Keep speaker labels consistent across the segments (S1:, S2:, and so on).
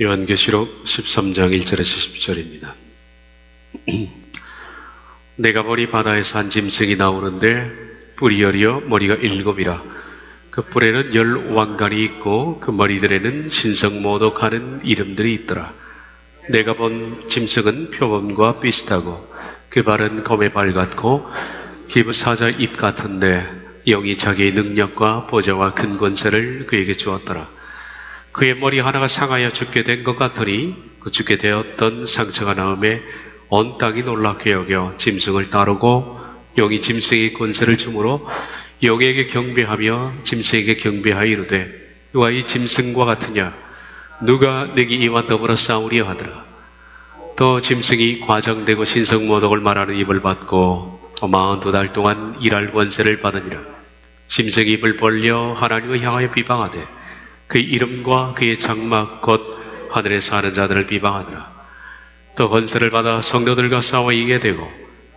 S1: 요한계시록 13장 1절에서 10절입니다. 내가 보니 바다에서 한 짐승이 나오는데 뿔이 10이요 머리가 7이라. 그 뿔에는 10왕관이 있고 그 머리들에는 신성모독하는 이름들이 있더라. 내가 본 짐승은 표범과 비슷하고 그 발은 검의 발 같고 기브 사자 입 같은데 영이 자기의 능력과 보좌와 큰 권세를 그에게 주었더라. 그의 머리 하나가 상하여 죽게 된 것 같으니 그 죽게 되었던 상처가 나음에 온 땅이 놀랍게 여겨 짐승을 따르고 영이 짐승의 권세를 주므로 영에게 경배하며 짐승에게 경배하여 이르되 누가 이 짐승과 같으냐 누가 내게 이와 더불어 싸우려 하더라. 또 짐승이 과장되고 신성모독을 말하는 입을 받고 42달 동안 일할 권세를 받으니라. 짐승이 입을 벌려 하나님을 향하여 비방하되 그의 이름과 그의 장막 곧 하늘에 사는 자들을 비방하더라. 또 권세를 받아 성도들과 싸워 이기게 되고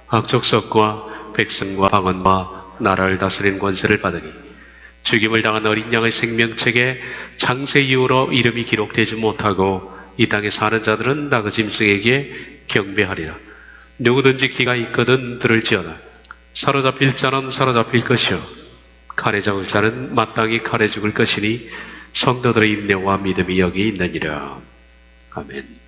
S1: 각 족속과 백성과 방언과 나라를 다스리는 권세를 받으니 죽임을 당한 어린 양의 생명책에 창세 이후로 이름이 기록되지 못하고 이 땅에 사는 자들은 다 그 짐승에게 경배하리라. 누구든지 귀가 있거든 들을지어다. 사로잡힐 자는 사로잡힐 것이요 칼에 잡을 자는 마땅히 칼에 죽을 것이니 성도들의 인내와 믿음이 여기 있느니라. 아멘.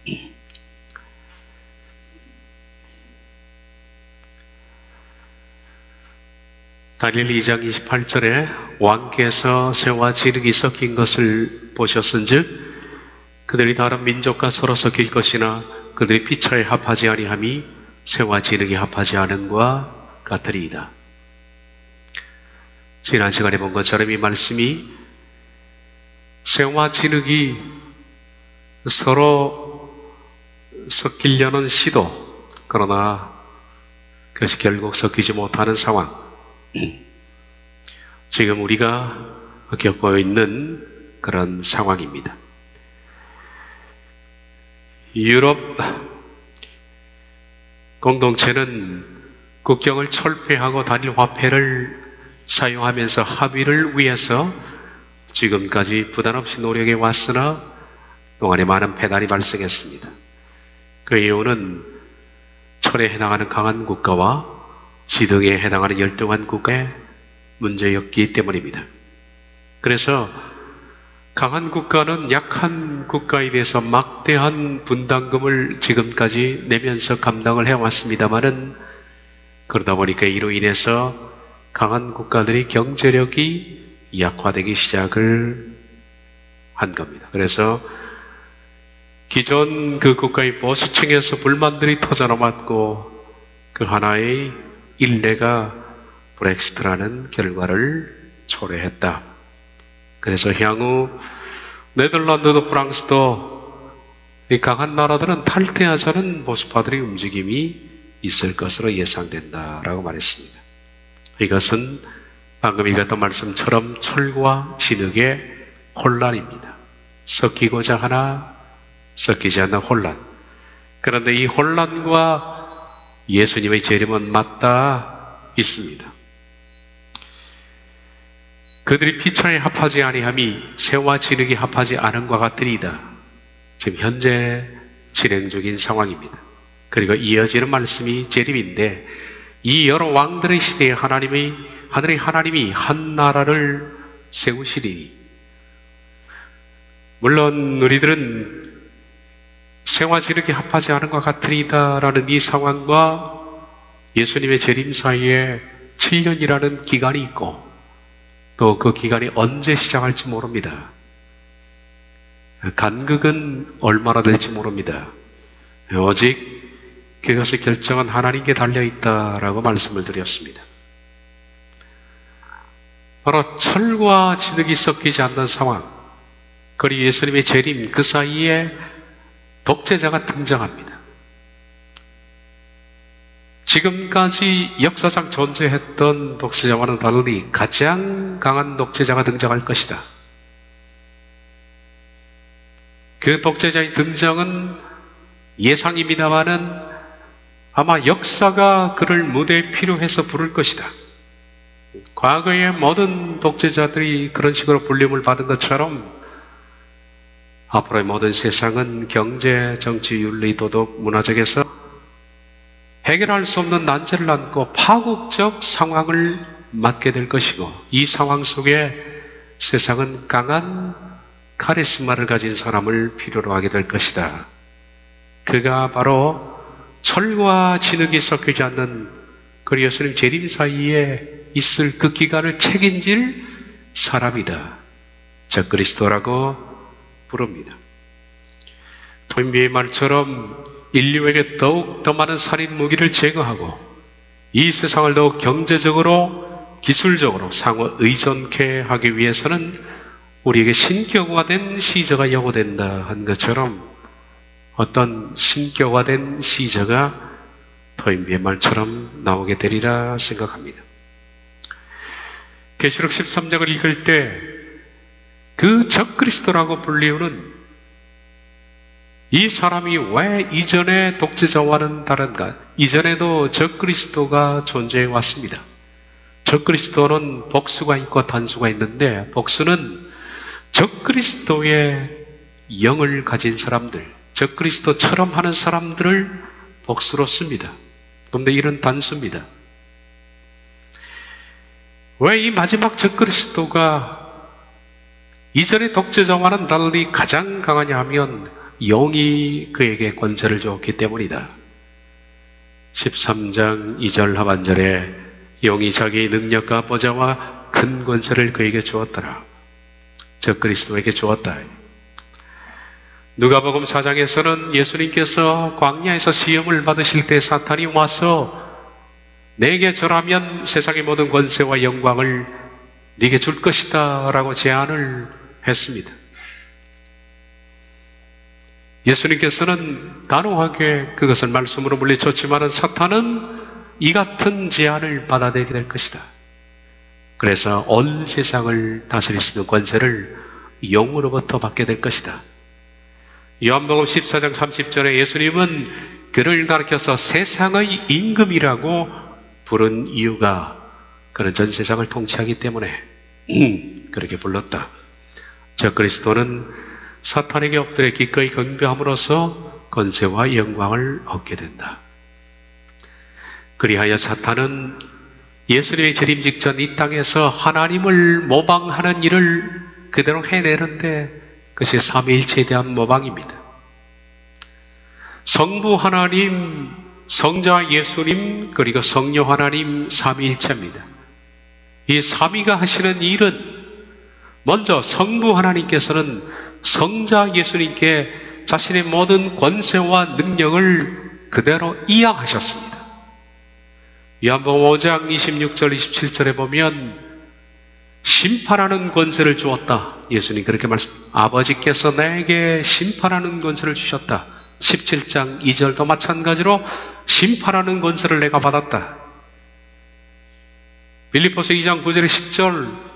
S1: 다니엘 2장 28절에 왕께서 새와 진흙이 섞인 것을 보셨은즉 그들이 다른 민족과 서로 섞일 것이나 그들이 피차에 합하지 아니함이 새와 진흙이 합하지 않음과 같으리이다. 지난 시간에 본 것처럼 이 말씀이 새와 진흙이 서로 섞이려는 시도, 그러나 그것이 결국 섞이지 못하는 상황, 지금 우리가 겪고 있는 그런 상황입니다. 유럽 공동체는 국경을 철폐하고 단일 화폐를 사용하면서 합의를 위해서 지금까지 부담 없이 노력해 왔으나 동안에 많은 배달이 발생했습니다. 그 이유는 철에 해당하는 강한 국가와 지등에 해당하는 열등한 국가의 문제였기 때문입니다. 그래서 강한 국가는 약한 국가에 대해서 막대한 분담금을 지금까지 내면서 감당을 해왔습니다마는 그러다 보니까 이로 인해서 강한 국가들이 경제력이 약화되기 시작을 한 겁니다. 그래서 기존 그 국가의 보수층에서 불만들이 터져나왔고 그 하나의 일례가 브렉시트라는 결과를 초래했다. 그래서 향후 네덜란드도 프랑스도 이 강한 나라들은 탈퇴하자는 보수파들의 움직임이 있을 것으로 예상된다라고 말했습니다. 이것은 방금 읽었던 말씀처럼 철과 진흙의 혼란입니다. 섞이고자 하나 섞이지 않는 혼란. 그런데 이 혼란과 예수님의 재림은 맞닿아 있습니다. 그들이 피차에 합하지 아니함이 새와 진흙이 합하지 않음과 같으리이다. 지금 현재 진행 중인 상황입니다. 그리고 이어지는 말씀이 재림인데 이 여러 왕들의 시대에 하늘의 하나님이 한 나라를 세우시리니, 물론 우리들은 새와 진흙이 합하지 않은 것 같으리다라는 이 상황과 예수님의 재림 사이에 7년이라는 기간이 있고 또 그 기간이 언제 시작할지 모릅니다. 간극은 얼마나 될지 모릅니다. 오직 그것의 결정은 하나님께 달려있다라고 말씀을 드렸습니다. 바로 철과 진흙이 섞이지 않는 상황, 그리고 예수님의 재림 그 사이에 독재자가 등장합니다. 지금까지 역사상 존재했던 독재자와는 달리 가장 강한 독재자가 등장할 것이다. 그 독재자의 등장은 예상입니다마는 아마 역사가 그를 무대에 필요해서 부를 것이다. 과거의 모든 독재자들이 그런 식으로 불림을 받은 것처럼 앞으로의 모든 세상은 경제, 정치, 윤리, 도덕, 문화적에서 해결할 수 없는 난제를 안고 파국적 상황을 맞게 될 것이고, 이 상황 속에 세상은 강한 카리스마를 가진 사람을 필요로 하게 될 것이다. 그가 바로 철과 진흙이 섞이지 않는 그 예수님 재림 사이에 있을 그 기간을 책임질 사람이다. 적그리스도라고 부릅니다. 토인비의 말처럼 인류에게 더욱 더 많은 살인 무기를 제거하고 이 세상을 더욱 경제적으로, 기술적으로 상호 의존케 하기 위해서는 우리에게 신격화된 시저가 요구된다 한 것처럼, 어떤 신격화된 시저가 토인비의 말처럼 나오게 되리라 생각합니다. 계시록 13장을 읽을 때 그 적그리스도라고 불리우는 이 사람이 왜 이전의 독재자와는 다른가? 이전에도 적그리스도가 존재해 왔습니다. 적그리스도는 복수가 있고 단수가 있는데, 복수는 적그리스도의 영을 가진 사람들, 적그리스도처럼 하는 사람들을 복수로 씁니다. 그런데 이런 단수입니다. 왜 이 마지막 적그리스도가 이전의 독재자와는 달리 가장 강하냐 하면 영이 그에게 권세를 줬기 때문이다. 13장 2절 하반절에 영이 자기의 능력과 보좌와 큰 권세를 그에게 주었더라. 적그리스도에게 주었다. 누가복음 4장에서는 예수님께서 광야에서 시험을 받으실 때 사탄이 와서 내게 절하면 세상의 모든 권세와 영광을 네게 줄 것이다 라고 제안을 했습니다. 예수님께서는 단호하게 그것을 말씀으로 물리쳤지만 사탄은 이 같은 제안을 받아들이게 될 것이다. 그래서 온 세상을 다스릴 수 있는 권세를 영으로부터 받게 될 것이다. 요한복음 14장 30절에 예수님은 그를 가리켜서 세상의 임금이라고 부른 이유가 그는 전 세상을 통치하기 때문에 그렇게 불렀다. 적그리스도는 사탄에게 엎드려 기꺼이 경배함으로써 권세와 영광을 얻게 된다. 그리하여 사탄은 예수님의 재림 직전 이 땅에서 하나님을 모방하는 일을 그대로 해내는데, 그것이 삼위일체에 대한 모방입니다. 성부 하나님, 성자 예수님, 그리고 성령 하나님 삼위일체입니다. 이 삼위가 하시는 일은, 먼저 성부 하나님께서는 성자 예수님께 자신의 모든 권세와 능력을 그대로 이양하셨습니다. 요한복음 5장 26절 27절에 보면 심판하는 권세를 주었다. 예수님 그렇게 아버지께서 나에게 심판하는 권세를 주셨다. 17장 2절도 마찬가지로 심판하는 권세를 내가 받았다. 빌립보서 2장 9절에 10절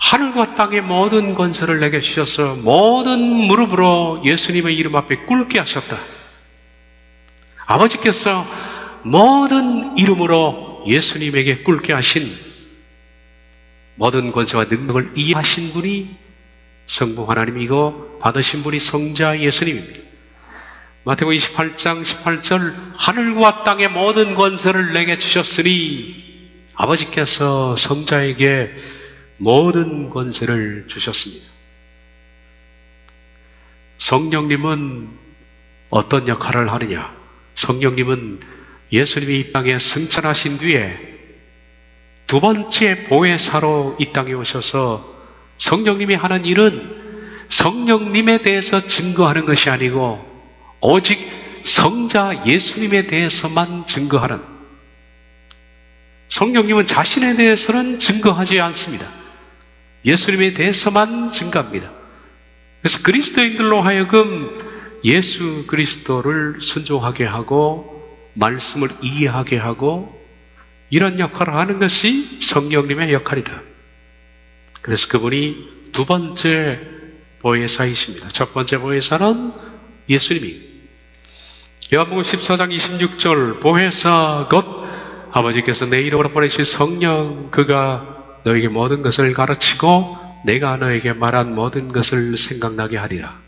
S1: 하늘과 땅의 모든 권세를 내게 주셔서 모든 무릎으로 예수님의 이름 앞에 꿇게 하셨다. 아버지께서 모든 이름으로 예수님에게 꿇게 하신 모든 권세와 능력을 이해하신 분이 성부 하나님이고 받으신 분이 성자 예수님입니다. 마태복음 28장 18절 하늘과 땅의 모든 권세를 내게 주셨으니 아버지께서 성자에게 모든 권세를 주셨습니다. 성령님은 어떤 역할을 하느냐? 성령님은 예수님이 이 땅에 승천하신 뒤에 두 번째 보혜사로 이 땅에 오셔서 성령님이 하는 일은 성령님에 대해서 증거하는 것이 아니고 오직 성자 예수님에 대해서만 증거하는, 성령님은 자신에 대해서는 증거하지 않습니다. 예수님에 대해서만 증거합니다. 그래서 그리스도인들로 하여금 예수 그리스도를 순종하게 하고 말씀을 이해하게 하고 이런 역할을 하는 것이 성령님의 역할이다. 그래서 그분이 두 번째 보혜사이십니다. 첫 번째 보혜사는 예수님이. 요한복음 14장 26절 보혜사 곧 아버지께서 내 이름으로 보내신 성령, 그가 너에게 모든 것을 가르치고 내가 너에게 말한 모든 것을 생각나게 하리라.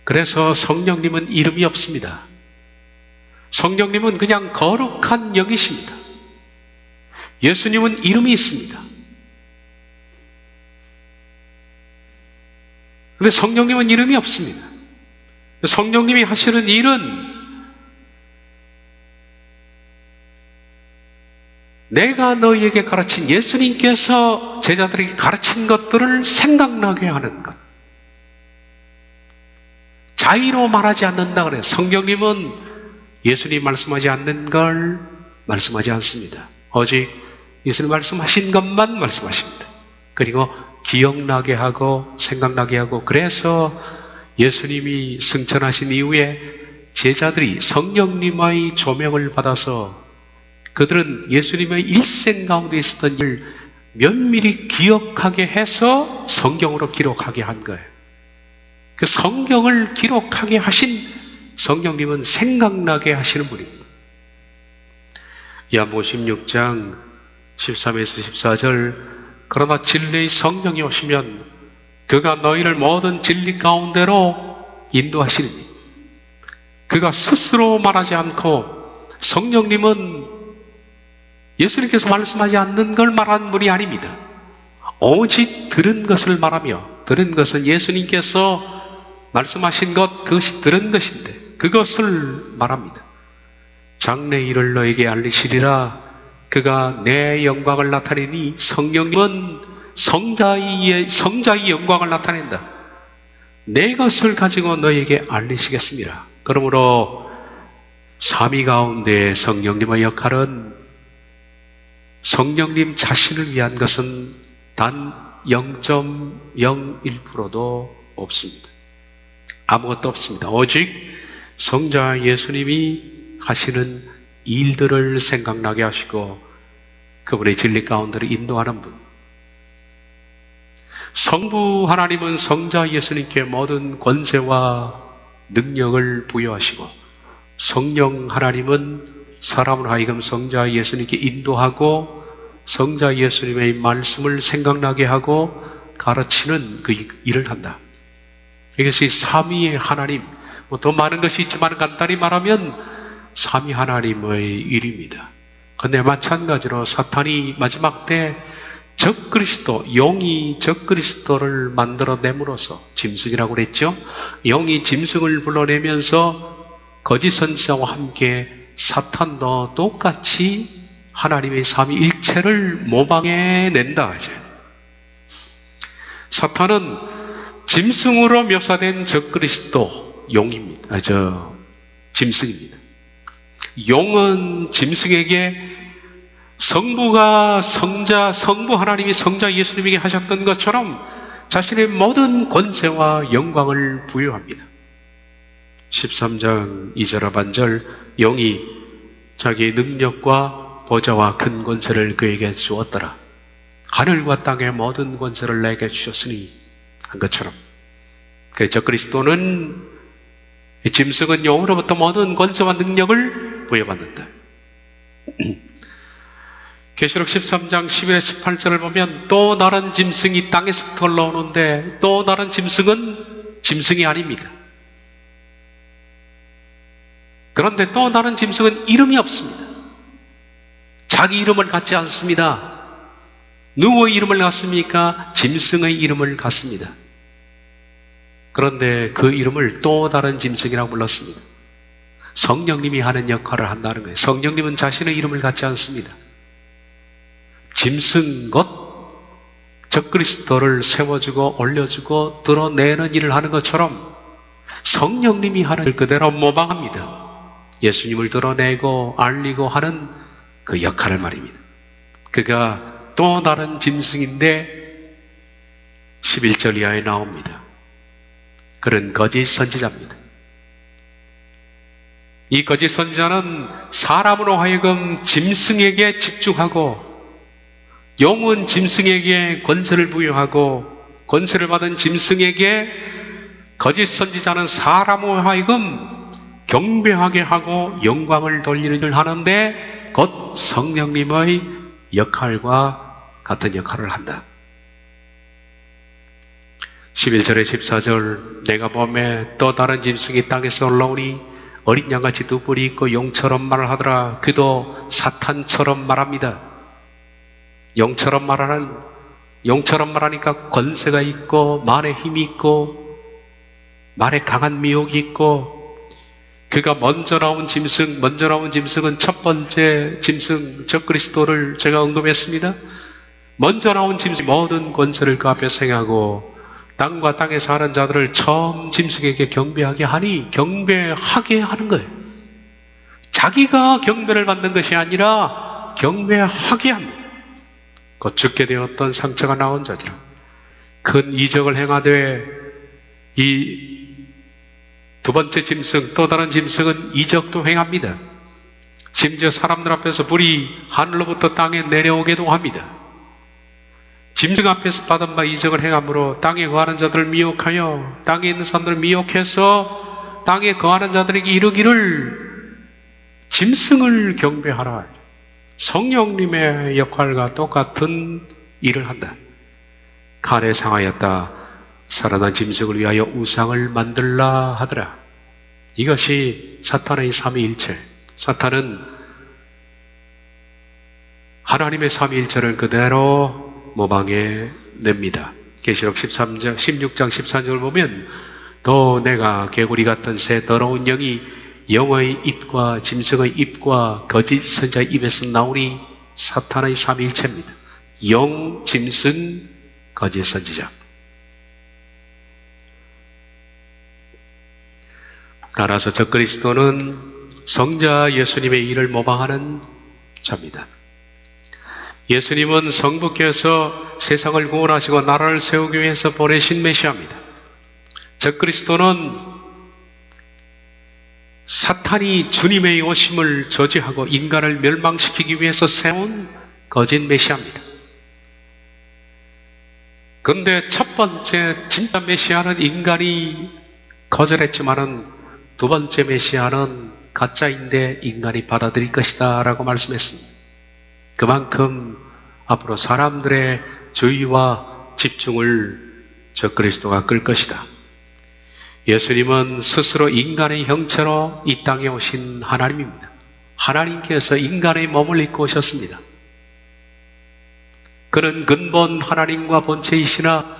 S1: 그래서 성령님은 이름이 없습니다. 성령님은 그냥 거룩한 영이십니다. 예수님은 이름이 있습니다. 근데 성령님은 이름이 없습니다. 성령님이 하시는 일은 내가 너희에게 가르친, 예수님께서 제자들에게 가르친 것들을 생각나게 하는 것. 자의로 말하지 않는다 그래요. 성령님은 예수님 말씀하지 않는 걸 말씀하지 않습니다. 오직 예수님 말씀하신 것만 말씀하십니다. 그리고 기억나게 하고 생각나게 하고, 그래서 예수님이 승천하신 이후에 제자들이 성령님의 조명을 받아서 그들은 예수님의 일생 가운데 있었던 일을 면밀히 기억하게 해서 성경으로 기록하게 한 거예요. 그 성경을 기록하게 하신 성령님은 생각나게 하시는 분입니다. 야고보 16장 13에서 14절, 그러나 진리의 성령이 오시면 그가 너희를 모든 진리 가운데로 인도하시리니, 그가 스스로 말하지 않고, 성령님은 예수님께서 말씀하지 않는 걸 말하는 분이 아닙니다. 오직 들은 것을 말하며, 들은 것은 예수님께서 말씀하신 것, 그것이 들은 것인데 그것을 말합니다. 장래 일을 너에게 알리시리라. 그가 내 영광을 나타내니, 성령님은 성자의 영광을 나타낸다. 내 것을 가지고 너에게 알리시겠습니다. 그러므로 삼위 가운데 성령님의 역할은, 성령님 자신을 위한 것은 단 0.01%도 없습니다. 아무것도 없습니다. 오직 성자 예수님이 하시는 일들을 생각나게 하시고 그분의 진리 가운데로 인도하는 분. 성부 하나님은 성자 예수님께 모든 권세와 능력을 부여하시고, 성령 하나님은 사람을 하여금 성자 예수님께 인도하고 성자 예수님의 말씀을 생각나게 하고 가르치는 그 일을 한다. 이것이 삼위의 하나님, 더 많은 것이 있지만 간단히 말하면 삼위 하나님의 일입니다. 그런데 마찬가지로 사탄이 마지막 때 적그리스도, 영이 적그리스도를 만들어냄으로써, 짐승이라고 그랬죠? 영이 짐승을 불러내면서 거짓 선지자와 함께 사탄도 똑같이 하나님의 삼위일체를 모방해낸다. 사탄은 짐승으로 묘사된 적그리스도, 용입니다. 짐승입니다. 용은 짐승에게 성부가 성부 하나님이 성자 예수님에게 하셨던 것처럼 자신의 모든 권세와 영광을 부여합니다. 13장 2절 하반절, 영이 자기의 능력과 보좌와 큰 권세를 그에게 주었더라. 하늘과 땅의 모든 권세를 내게 주셨으니 한 것처럼, 그래서 그리스도는, 짐승은 영으로부터 모든 권세와 능력을 부여받는다. 계시록 13장 11에서 18절을 보면 또 다른 짐승이 땅에서 올라오는데, 또 다른 짐승은 짐승이 아닙니다. 그런데 또 다른 짐승은 이름이 없습니다. 자기 이름을 갖지 않습니다. 누구의 이름을 갖습니까? 짐승의 이름을 갖습니다. 그런데 그 이름을 또 다른 짐승이라고 불렀습니다. 성령님이 하는 역할을 한다는 거예요. 성령님은 자신의 이름을 갖지 않습니다. 짐승 것, 적그리스도를 세워주고 올려주고 드러내는 일을 하는 것처럼 성령님이 하는 일 그대로 모방합니다. 예수님을 드러내고 알리고 하는 그 역할을 말입니다. 그가 또 다른 짐승인데 11절 이하에 나옵니다. 그는 거짓 선지자입니다. 이 거짓 선지자는 사람으로 하여금 짐승에게 집중하고, 용은 짐승에게 권세를 부여하고, 권세를 받은 짐승에게 거짓 선지자는 사람으로 하여금 경배하게 하고 영광을 돌리는 일을 하는데, 곧 성령님의 역할과 같은 역할을 한다. 11절에 14절 내가 범에 또 다른 짐승이 땅에서 올라오니 어린 양같이 두 뿔이 있고 용처럼 말을 하더라. 그도 사탄처럼 말합니다. 용처럼 말하니까 권세가 있고 말에 힘이 있고 말에 강한 미혹이 있고, 그가 먼저 나온 짐승은 첫 번째 짐승 적그리스도를 제가 언급했습니다. 먼저 나온 짐승이 모든 권세를 그 앞에 행하고 땅과 땅에 사는 자들을 처음 짐승에게 경배하게 하는 거예요. 자기가 경배를 받는 것이 아니라 경배하게 합니다. 곧 죽게 되었던 상처가 나온 자지라. 큰 이적을 행하되 이 두 번째 짐승, 또 다른 짐승은 이적도 행합니다. 심지어 사람들 앞에서 불이 하늘로부터 땅에 내려오게도 합니다. 짐승 앞에서 받은 바 이적을 행함으로 땅에 거하는 자들을 미혹하여 땅에 있는 사람들을 미혹해서 땅에 거하는 자들에게 이르기를 짐승을 경배하라. 성령님의 역할과 똑같은 일을 한다. 칼에 상하였다. 살아난 짐승을 위하여 우상을 만들라 하더라. 이것이 사탄의 삼위일체. 사탄은 하나님의 삼위일체를 그대로 모방해 냅니다. 계시록 16장 13절을 보면 또 내가 개구리 같은 새 더러운 영이 영의 입과 짐승의 입과 거짓 선지자의 입에서 나오니 사탄의 삼위일체입니다. 영, 짐승, 거짓 선지자. 따라서 적그리스도는 성자 예수님의 일을 모방하는 자입니다. 예수님은 성부께서 세상을 구원하시고 나라를 세우기 위해서 보내신 메시아입니다. 적그리스도는 사탄이 주님의 오심을 저지하고 인간을 멸망시키기 위해서 세운 거짓 메시아입니다. 그런데 첫 번째 진짜 메시아는 인간이 거절했지만은 두 번째 메시아는 가짜인데 인간이 받아들일 것이다 라고 말씀했습니다. 그만큼 앞으로 사람들의 주의와 집중을 적그리스도가 끌 것이다. 예수님은 스스로 인간의 형체로 이 땅에 오신 하나님입니다. 하나님께서 인간의 몸을 입고 오셨습니다. 그는 근본 하나님과 본체이시나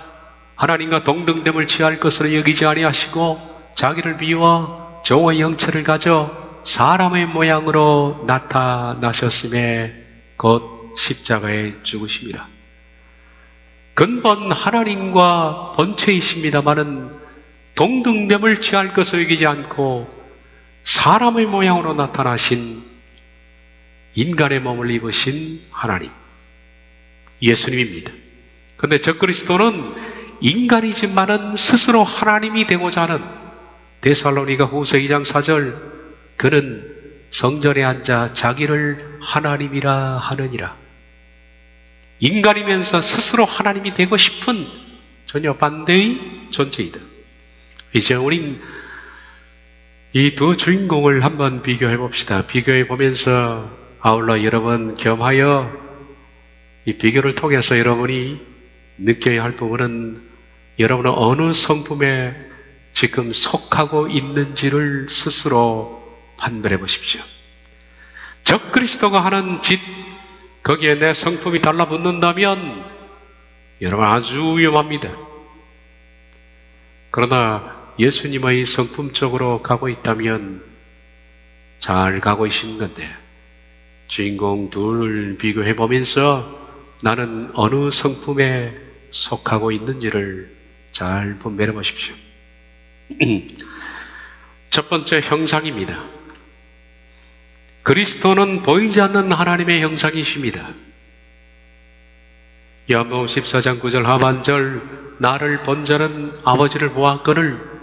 S1: 하나님과 동등됨을 취할 것으로 여기지 아니하시고 자기를 비워 종의 형체를 가져 사람의 모양으로 나타나셨음에 곧 십자가에 죽으심이라. 근본 하나님과 본체이십니다마는 동등됨을 취할 것을 여기지 않고 사람의 모양으로 나타나신 인간의 몸을 입으신 하나님, 예수님입니다. 그런데 적그리스도는 인간이지만은 스스로 하나님이 되고자 하는 데살로니가 후서 2장 4절, 그는 성전에 앉아 자기를 하나님이라 하느니라. 인간이면서 스스로 하나님이 되고 싶은 전혀 반대의 존재이다. 이제 우린 이 두 주인공을 한번 비교해 봅시다. 비교해 보면서 아울러 여러분 겸하여 이 비교를 통해서 여러분이 느껴야 할 부분은 여러분은 어느 성품에 지금 속하고 있는지를 스스로 판별해 보십시오. 적그리스도가 하는 짓, 거기에 내 성품이 달라붙는다면 여러분 아주 위험합니다. 그러나 예수님의 성품 쪽으로 가고 있다면 잘 가고 계신 건데, 주인공 둘을 비교해 보면서 나는 어느 성품에 속하고 있는지를 잘 분별해 보십시오. 첫 번째 형상입니다. 그리스도는 보이지 않는 하나님의 형상이십니다. 요한복음 14장 9절 하반절, 나를 본 자는 아버지를 보았거늘.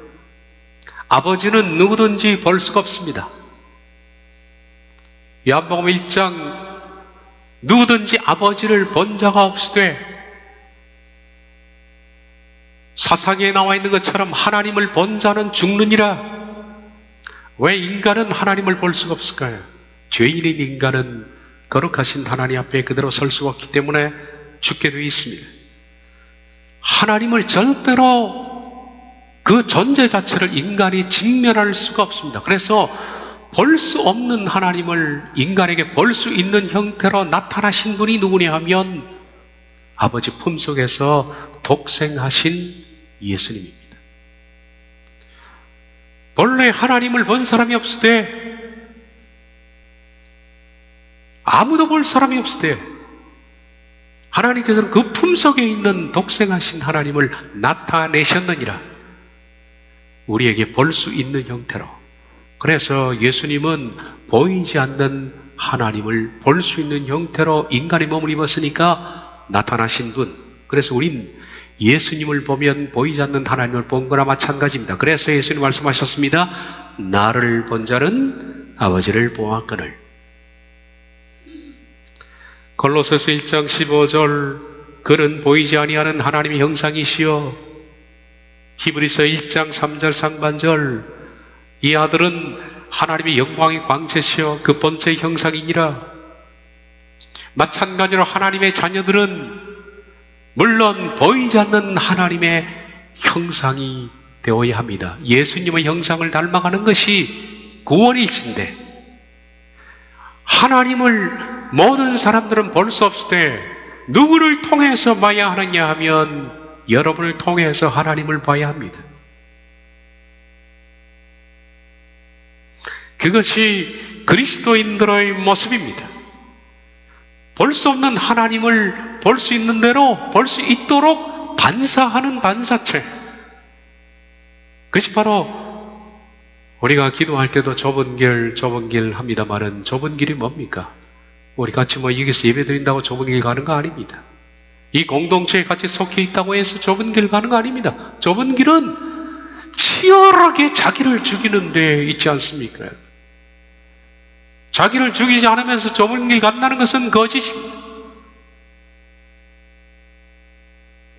S1: 아버지는 누구든지 볼 수가 없습니다. 요한복음 1장, 누구든지 아버지를 본 자가 없으되, 사사기에 나와 있는 것처럼 하나님을 본 자는 죽느니라. 왜 인간은 하나님을 볼 수가 없을까요? 죄인인 인간은 거룩하신 하나님 앞에 그대로 설 수가 없기 때문에 죽게 되어 있습니다. 하나님을 절대로 그 존재 자체를 인간이 직면할 수가 없습니다. 그래서 볼 수 없는 하나님을 인간에게 볼 수 있는 형태로 나타나신 분이 누구냐 하면 아버지 품속에서 독생하신 예수님입니다. 본래 하나님을 본 사람이 없을 때, 아무도 볼 사람이 없을 때 하나님께서는 그 품속에 있는 독생하신 하나님을 나타내셨느니라. 우리에게 볼 수 있는 형태로. 그래서 예수님은 보이지 않는 하나님을 볼 수 있는 형태로 인간의 몸을 입었으니까 나타나신 분. 그래서 우린 예수님을 보면 보이지 않는 하나님을 본 거나 마찬가지입니다. 그래서 예수님 말씀하셨습니다. 나를 본 자는 아버지를 보았거늘. 골로새서 1장 15절 그는 보이지 아니하는 하나님의 형상이시여. 히브리서 1장 3절 상반절 이 아들은 하나님의 영광의 광채시여 그 본체의 형상이니라. 마찬가지로 하나님의 자녀들은 물론 보이지 않는 하나님의 형상이 되어야 합니다. 예수님의 형상을 닮아가는 것이 구원일진데 하나님을 모든 사람들은 볼 수 없을 때 누구를 통해서 봐야 하느냐 하면 여러분을 통해서 하나님을 봐야 합니다. 그것이 그리스도인들의 모습입니다. 볼 수 없는 하나님을 볼 수 있는 대로 볼 수 있도록 반사하는 반사체. 그것이 바로 우리가 기도할 때도 좁은 길 합니다만은 좁은 길이 뭡니까? 우리 같이 여기서 예배 드린다고 좁은 길 가는 거 아닙니다. 이 공동체에 같이 속해 있다고 해서 좁은 길 가는 거 아닙니다. 좁은 길은 치열하게 자기를 죽이는 데 있지 않습니까? 자기를 죽이지 않으면서 좁은 길 간다는 것은 거짓입니다.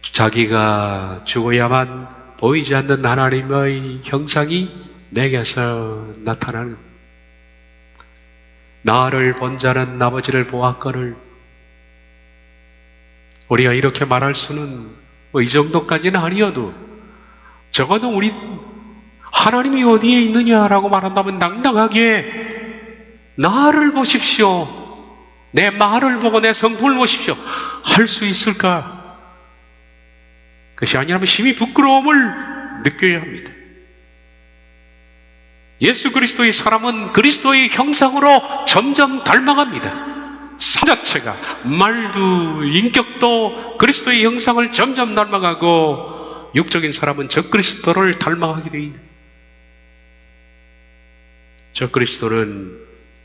S1: 자기가 죽어야만 보이지 않는 하나님의 형상이 내게서 나타나는 겁니다. 나를 본 자는 아버지를 보았거늘. 우리가 이렇게 말할 수는 이 정도까지는 아니어도 적어도 우리 하나님이 어디에 있느냐라고 말한다면 당당하게 나를 보십시오. 내 말을 보고 내 성품을 보십시오. 할 수 있을까? 그것이 아니라면 심히 부끄러움을 느껴야 합니다. 예수 그리스도의 사람은 그리스도의 형상으로 점점 닮아갑니다. 삶 자체가, 말도, 인격도 그리스도의 형상을 점점 닮아가고 육적인 사람은 저 그리스도를 닮아가게 되어 있는. 저 그리스도는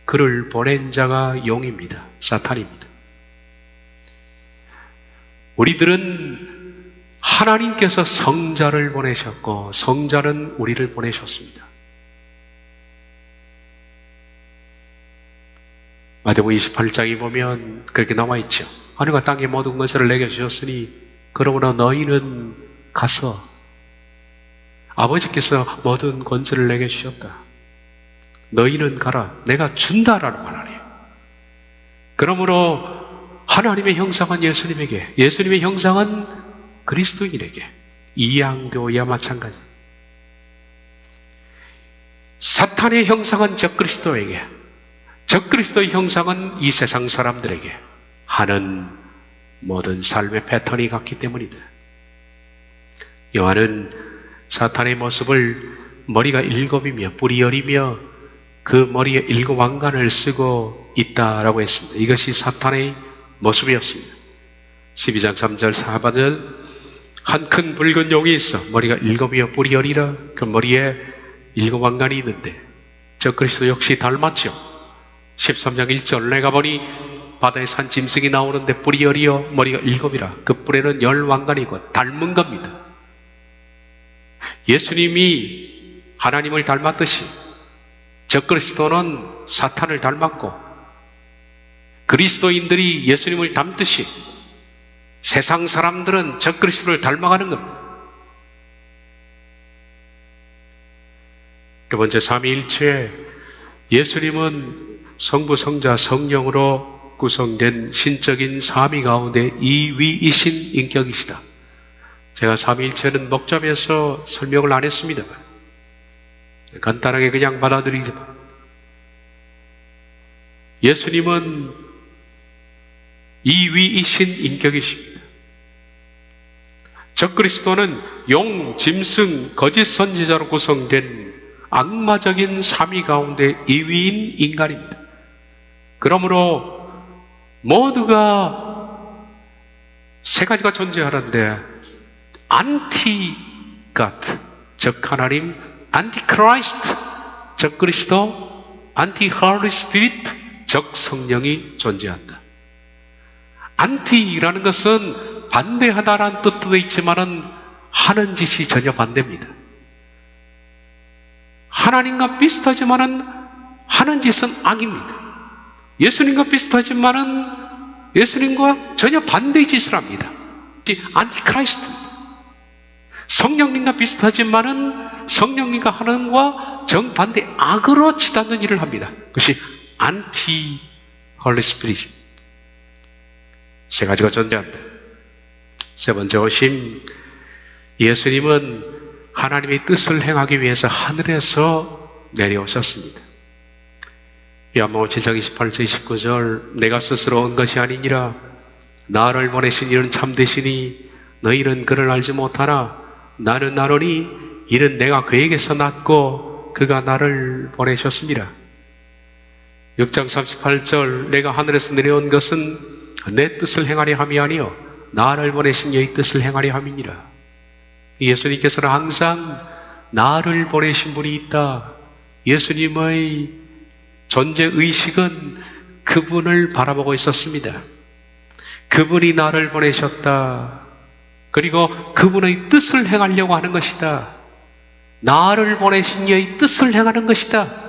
S1: 그를 보낸 자가 용입니다. 사탄입니다. 우리들은 하나님께서 성자를 보내셨고 성자는 우리를 보내셨습니다. 마태복음 28장에 보면 그렇게 나와 있죠. 하늘과 땅의 모든 것을 내게 주셨으니 그러므로 너희는 가서 아버지께서 모든 권세를 내게 주셨다. 너희는 가라. 내가 준다라는 말 아니에요. 그러므로 하나님의 형상은 예수님에게, 예수님의 형상은 그리스도인에게 이양되어야 마찬가지. 사탄의 형상은 적그리스도에게, 적그리스도의 형상은 이 세상 사람들에게 하는 모든 삶의 패턴이 같기 때문이다. 요한은 사탄의 모습을 머리가 7이며 뿔이 10이며 그 머리에 7 왕관을 쓰고 있다라고 했습니다. 이것이 사탄의 모습이었습니다. 12장 3절 4절 한 큰 붉은 용이 있어 머리가 7이며 뿔이 10이라 그 머리에 7 왕관이 있는데 저 그리스도 역시 닮았죠. 13장 1절 내가 보니 바다에 산 짐승이 나오는데 뿔이 10이요 머리가 7이라 그 뿔에는 10 왕관이고 닮은 겁니다. 예수님이 하나님을 닮았듯이 적그리스도는 사탄을 닮았고 그리스도인들이 예수님을 닮듯이 세상 사람들은 적그리스도를 닮아가는 겁니다. 두 번째 삼위일체 예수님은 성부, 성자, 성령으로 구성된 신적인 삼위 가운데 2위이신 인격이시다. 제가 삼위일체는 먹자면서 설명을 안 했습니다. 간단하게 그냥 받아들이죠. 예수님은 이위이신 인격이십니다. 적그리스도는 용, 짐승, 거짓 선지자로 구성된 악마적인 삼위 가운데 이위인 인간입니다. 그러므로 모두가 세 가지가 존재하는데 안티-갓, 적 하나님, 안티-크라이스트, 적 그리스도, 안티-홀리 스피릿, 적 성령이 존재한다. 안티라는 것은 반대하다라는 뜻도 있지만은 하는 짓이 전혀 반대입니다. 하나님과 비슷하지만은 하는 짓은 악입니다. 예수님과 비슷하지만은 예수님과 전혀 반대의 짓을 합니다. 안티크라이스트입니다. 성령님과 비슷하지만은 성령님과 하는 것과 정반대 악으로 치닫는 일을 합니다. 그것이 안티 홀리 스피릿. 세 가지가 존재한다. 세 번째 오심, 예수님은 하나님의 뜻을 행하기 위해서 하늘에서 내려오셨습니다. 요한복음 7장 28절 29절 내가 스스로 온 것이 아니니라 나를 보내신 이는 참되시니 너희는 그를 알지 못하나 나는 아노니 이는 내가 그에게서 났고 그가 나를 보내셨습니다. 6장 38절 내가 하늘에서 내려온 것은 내 뜻을 행하려 함이 아니요 나를 보내신 이의 뜻을 행하려 함이니라. 예수님께서는 항상 나를 보내신 분이 있다. 예수님의 존재의식은 그분을 바라보고 있었습니다. 그분이 나를 보내셨다. 그리고 그분의 뜻을 행하려고 하는 것이다. 나를 보내신 이의 뜻을 행하는 것이다.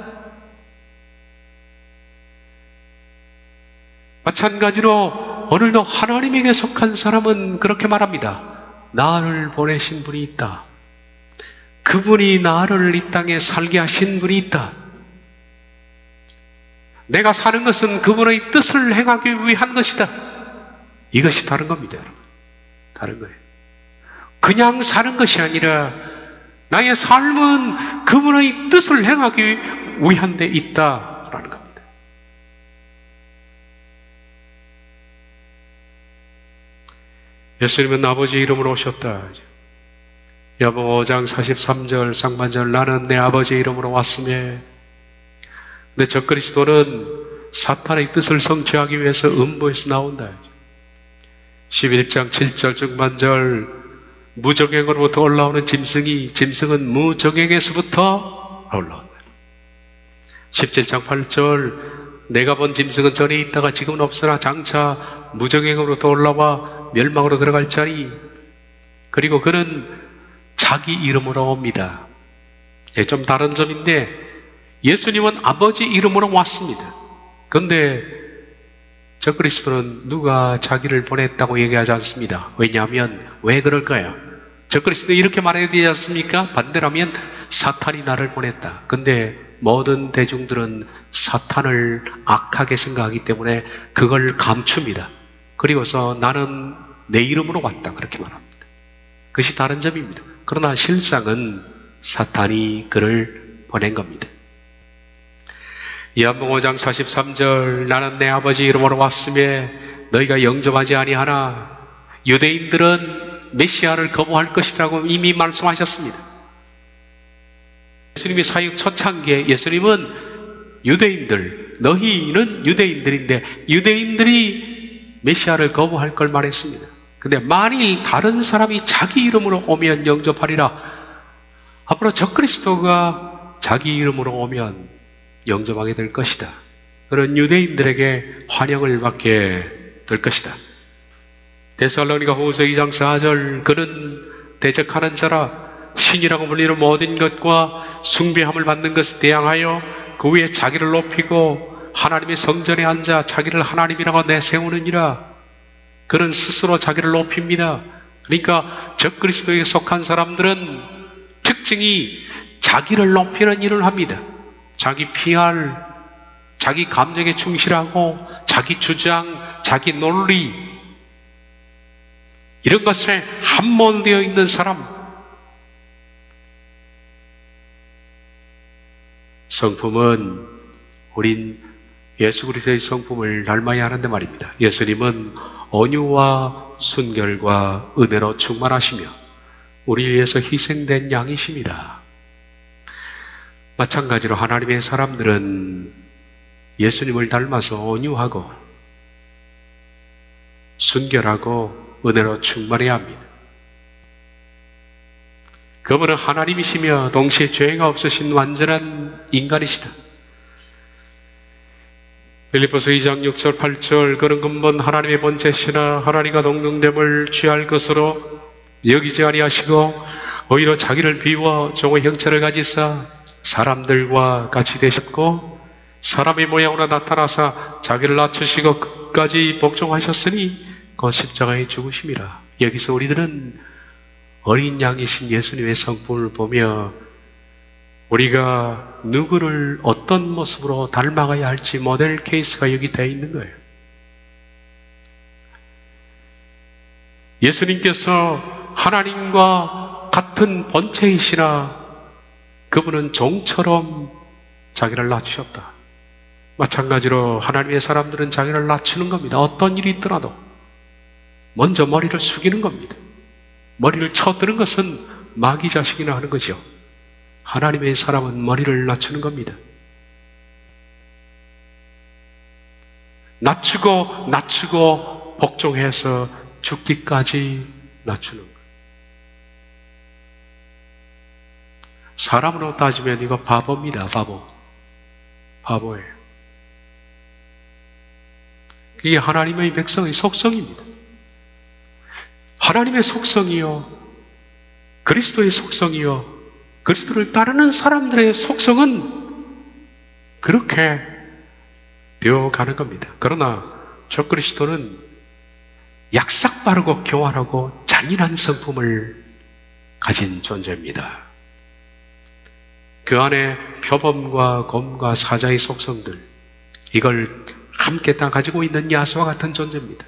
S1: 마찬가지로 오늘도 하나님에게 속한 사람은 그렇게 말합니다. 나를 보내신 분이 있다. 그분이 나를 이 땅에 살게 하신 분이 있다. 내가 사는 것은 그분의 뜻을 행하기 위한 것이다. 이것이 다른 겁니다, 여러분. 다른 거예요. 그냥 사는 것이 아니라 나의 삶은 그분의 뜻을 행하기 위한 데 있다라는 겁니다. 예수님은 아버지 이름으로 오셨다. 요한복음 5장 43절 상반절 나는 내 아버지 이름으로 왔으며 근데 적그리스도는 사탄의 뜻을 성취하기 위해서 음부에서 나온다. 11장 7절 중반절 무정행으로부터 올라오는 짐승은 무정행에서부터 올라온다. 17장 8절 내가 본 짐승은 전에 있다가 지금은 없으나 장차 무정행으로부터 올라와 멸망으로 들어갈 자리. 그리고 그는 자기 이름으로 옵니다. 좀 다른 점인데 예수님은 아버지 이름으로 왔습니다. 그런데 적그리스도는 누가 자기를 보냈다고 얘기하지 않습니다. 왜냐하면 왜 그럴까요? 적그리스도 이렇게 말해야 되지 않습니까? 반대라면 사탄이 나를 보냈다. 근데 모든 대중들은 사탄을 악하게 생각하기 때문에 그걸 감춥니다. 그리고서 나는 내 이름으로 왔다 그렇게 말합니다. 그것이 다른 점입니다. 그러나 실상은 사탄이 그를 보낸 겁니다. 요한복음 5장 43절 나는 내 아버지 이름으로 왔으며 너희가 영접하지 아니하나 유대인들은 메시아를 거부할 것이라고 이미 말씀하셨습니다. 예수님이 사역 초창기에 예수님은 유대인들, 너희는 유대인들인데 유대인들이 메시아를 거부할 걸 말했습니다. 근데 만일 다른 사람이 자기 이름으로 오면 영접하리라. 앞으로 적그리스도가 자기 이름으로 오면 영접하게 될 것이다. 그런 유대인들에게 환영을 받게 될 것이다. 데살로니가 후서 2장 4절 그는 대적하는 자라 신이라고 불리는 모든 것과 숭배함을 받는 것에 대항하여 그 위에 자기를 높이고 하나님의 성전에 앉아 자기를 하나님이라고 내세우느니라. 그는 스스로 자기를 높입니다. 그러니까 적그리스도에 속한 사람들은 특징이 자기를 높이는 일을 합니다. 자기 PR, 자기 감정에 충실하고 자기 주장, 자기 논리 이런 것에 함몰되어 있는 사람, 성품은 우린 예수 그리스도의 성품을 닮아야 하는데 말입니다. 예수님은 온유와 순결과 은혜로 충만하시며 우리를 위해서 희생된 양이십니다. 마찬가지로 하나님의 사람들은 예수님을 닮아서 온유하고 순결하고 은혜로 충만해야 합니다. 그분은 하나님이시며 동시에 죄가 없으신 완전한 인간이시다. 빌립보서 2장 6절 8절 그런 근본 하나님의 본체시나 하나님과 동등됨을 취할 것으로 여기지 아니하시고 오히려 자기를 비워 종의 형체를 가지사 사람들과 같이 되셨고 사람의 모양으로 나타나사 자기를 낮추시고 끝까지 복종하셨으니 그 십자가에 죽으심이라. 여기서 우리들은 어린 양이신 예수님의 성품을 보며 우리가 누구를 어떤 모습으로 닮아가야 할지 모델 케이스가 여기 되어 있는 거예요. 예수님께서 하나님과 같은 본체이시나 그분은 종처럼 자기를 낮추셨다. 마찬가지로 하나님의 사람들은 자기를 낮추는 겁니다. 어떤 일이 있더라도 먼저 머리를 숙이는 겁니다. 머리를 쳐드는 것은 마귀 자식이나 하는 거죠. 하나님의 사람은 머리를 낮추는 겁니다. 낮추고 복종해서 죽기까지 낮추는 거예요. 사람으로 따지면 이거 바보입니다. 바보예요. 이게 하나님의 백성의 속성입니다. 하나님의 속성이요, 그리스도의 속성이요, 그리스도를 따르는 사람들의 속성은 그렇게 되어가는 겁니다. 그러나 저 그리스도는 약삭빠르고 교활하고 잔인한 성품을 가진 존재입니다. 그 안에 표범과 곰과 사자의 속성들, 이걸 함께 다 가지고 있는 야수와 같은 존재입니다.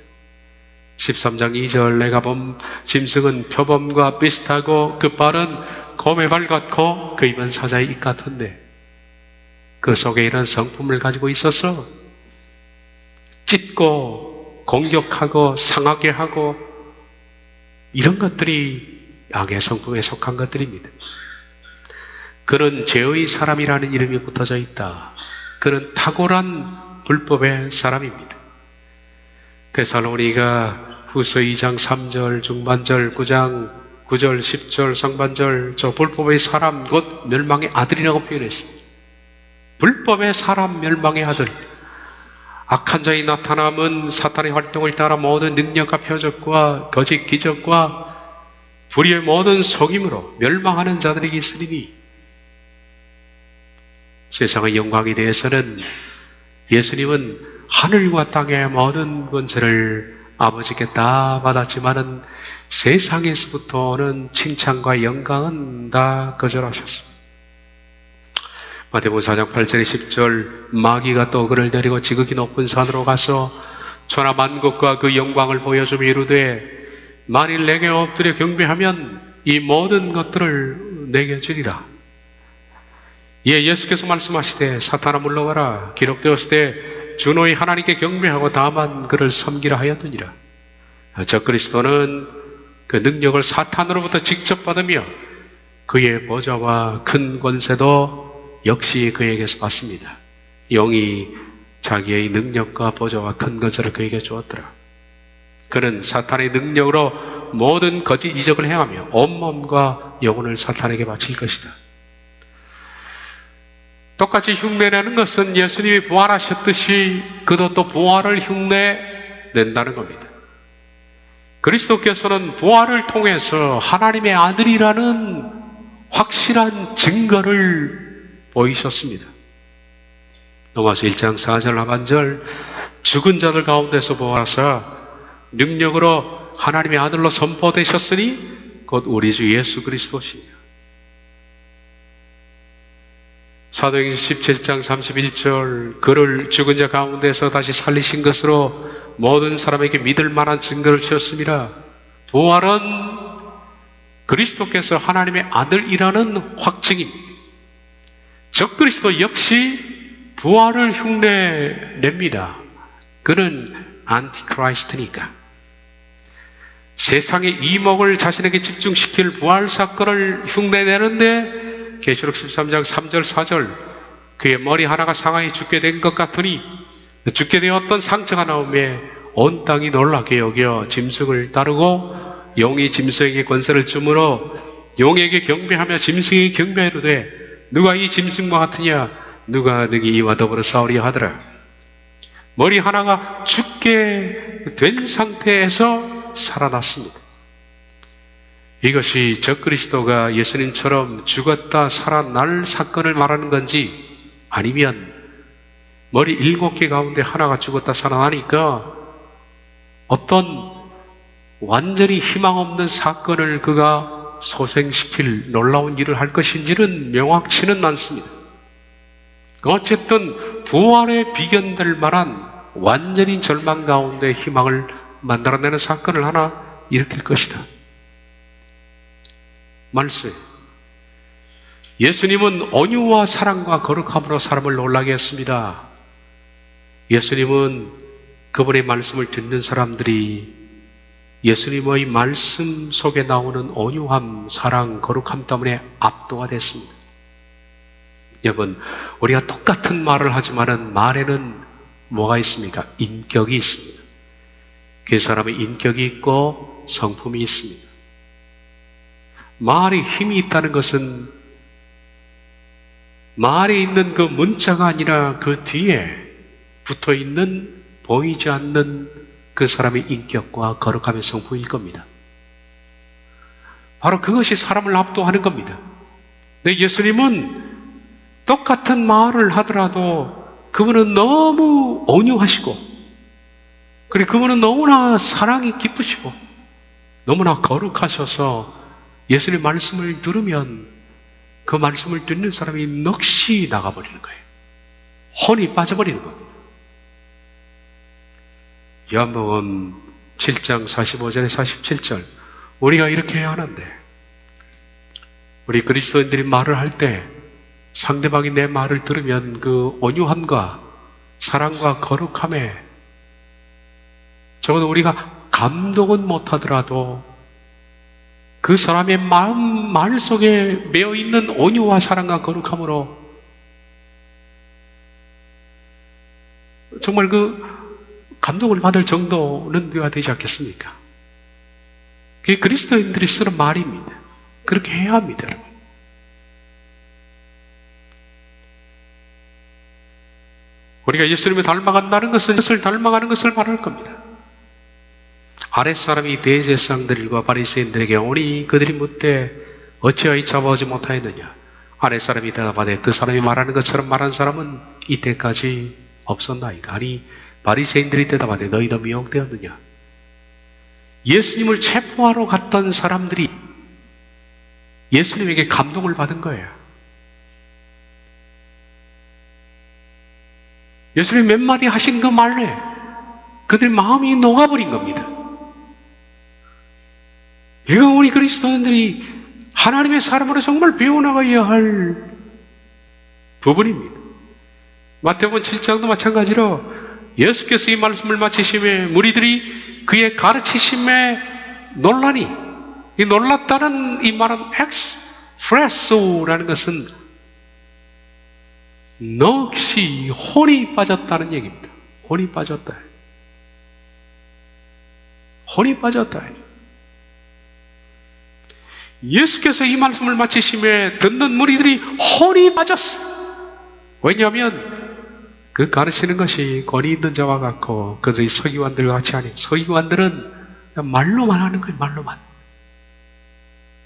S1: 13장 2절 내가 본 짐승은 표범과 비슷하고 그 발은 곰의 발 같고 그 입은 사자의 입 같은데 그 속에 이런 성품을 가지고 있어서 찢고 공격하고 상하게 하고 이런 것들이 악의 성품에 속한 것들입니다. 그는 죄의 사람이라는 이름이 붙어져 있다. 그는 탁월한 불법의 사람입니다. 데살로니가 후서 2장 3절 중반절 9장 9절 10절 상반절 저 불법의 사람 곧 멸망의 아들이라고 표현했습니다. 불법의 사람 멸망의 아들. 악한 자의 나타남은 사탄의 활동을 따라 모든 능력과 표적과 거짓 기적과 불의의 모든 속임으로 멸망하는 자들에게 있으리니 세상의 영광에 대해서는 예수님은 하늘과 땅의 모든 권세를 아버지께 다 받았지만은 세상에서부터 오는 칭찬과 영광은 다 거절하셨습니다. 마태복음 4장 8절에 10절 마귀가 또 그를 데리고 지극히 높은 산으로 가서 천하 만국과 그 영광을 보여주며 이르되 만일 내게 엎드려 경배하면 이 모든 것들을 내게 주리라. 예, 예수께서 말씀하시되 사탄아 물러가라. 기록되었으되 주 너희 하나님께 경배하고 다만 그를 섬기라 하였느니라. 저 그리스도는 그 능력을 사탄으로부터 직접 받으며 그의 보좌와 큰 권세도 역시 그에게서 받습니다. 영이 자기의 능력과 보좌와 큰 권세를 그에게 주었더라. 그는 사탄의 능력으로 모든 거짓 이적을 행하며 온몸과 영혼을 사탄에게 바칠 것이다. 똑같이 흉내내는 것은 예수님이 부활하셨듯이 그도 또 부활을 흉내낸다는 겁니다. 그리스도께서는 부활을 통해서 하나님의 아들이라는 확실한 증거를 보이셨습니다. 로마서 1장 4절 하반절 죽은 자들 가운데서 부활하사 능력으로 하나님의 아들로 선포되셨으니 곧 우리 주 예수 그리스도시니라. 사도행전 17장 31절 그를 죽은 자 가운데서 다시 살리신 것으로 모든 사람에게 믿을 만한 증거를 주었습니다. 부활은 그리스도께서 하나님의 아들이라는 확증입니다. 적그리스도 역시 부활을 흉내냅니다. 그는 안티크라이스트니까. 세상의 이목을 자신에게 집중시킬 부활 사건을 흉내내는데 계시록 13장 3절 4절 그의 머리 하나가 상하에 죽게 된 것 같으니 죽게 되었던 상처가 나오매 온 땅이 놀라게 여겨 짐승을 따르고 용이 짐승에게 권세를 주므로 용에게 경배하며 짐승에게 경배하되 누가 이 짐승과 같으냐 누가 능히 이와 더불어 싸우려 하더라. 머리 하나가 죽게 된 상태에서 살아났습니다. 이것이 적그리스도가 예수님처럼 죽었다 살아날 사건을 말하는 건지 아니면 머리 7개 가운데 하나가 죽었다 살아나니까 어떤 완전히 희망 없는 사건을 그가 소생시킬 놀라운 일을 할 것인지는 명확치는 않습니다. 어쨌든 부활에 비견될 만한 완전히 절망 가운데 희망을 만들어내는 사건을 하나 일으킬 것이다. 말씀. 예수님은 온유와 사랑과 거룩함으로 사람을 놀라게 했습니다. 예수님은 그분의 말씀을 듣는 사람들이 예수님의 말씀 속에 나오는 온유함, 사랑, 거룩함 때문에 압도가 됐습니다. 여러분, 우리가 똑같은 말을 하지만은 말에는 뭐가 있습니까? 인격이 있습니다. 그 사람의 인격이 있고 성품이 있습니다. 말에 힘이 있다는 것은 말에 있는 그 문자가 아니라 그 뒤에 붙어 있는 보이지 않는 그 사람의 인격과 거룩함의 성품일 겁니다. 바로 그것이 사람을 압도하는 겁니다. 근데 예수님은 똑같은 말을 하더라도 그분은 너무 온유하시고 그리고 그분은 너무나 사랑이 깊으시고 너무나 거룩하셔서 예수님의 말씀을 들으면 그 말씀을 듣는 사람이 넋이 나가버리는 거예요. 혼이 빠져버리는 겁니다. 요한복음 7장 45절에 47절 우리가 이렇게 해야 하는데 우리 그리스도인들이 말을 할 때 상대방이 내 말을 들으면 그 온유함과 사랑과 거룩함에 적어도 우리가 감동은 못하더라도 그 사람의 말 속에 매어있는 온유와 사랑과 거룩함으로 정말 그 감동을 받을 정도는 되어야 되지 않겠습니까? 그게 그리스도인들이 쓰는 말입니다. 그렇게 해야 합니다, 여러분. 우리가 예수님을 닮아간다는 것은 예수를 닮아가는 것을 말할 겁니다. 아랫사람이 대제사장들과 바리새인들에게 오니 그들이 묻되 어찌하여 잡아오지 못하였느냐? 아랫사람이 대답하되 그 사람이 말하는 것처럼 말한 사람은 이때까지 없었나이다. 아니 바리새인들이 대답하되 너희도 미혹되었느냐? 예수님을 체포하러 갔던 사람들이 예수님에게 감동을 받은 거예요. 예수님이 몇 마디 하신 그 말에 그들의 마음이 녹아버린 겁니다. 이거 우리 그리스도인들이 하나님의 사람으로 정말 배워나가야 할 부분입니다. 마태복음 7장도 마찬가지로 예수께서 이 말씀을 마치심에 무리들이 그의 가르치심에 놀라니 이 놀랐다는 이 말은 엑스프레소라는 것은 넋이 혼이 빠졌다는 얘기입니다. 혼이 빠졌다. 혼이 빠졌다. 예수께서 이 말씀을 마치심에 듣는 무리들이 혼이 빠졌어. 왜냐하면 그 가르치는 것이 권위 있는 자와 같고 그들이 서기관들과 같이 아니에요. 서기관들은 말로만 하는 거예요. 말로만.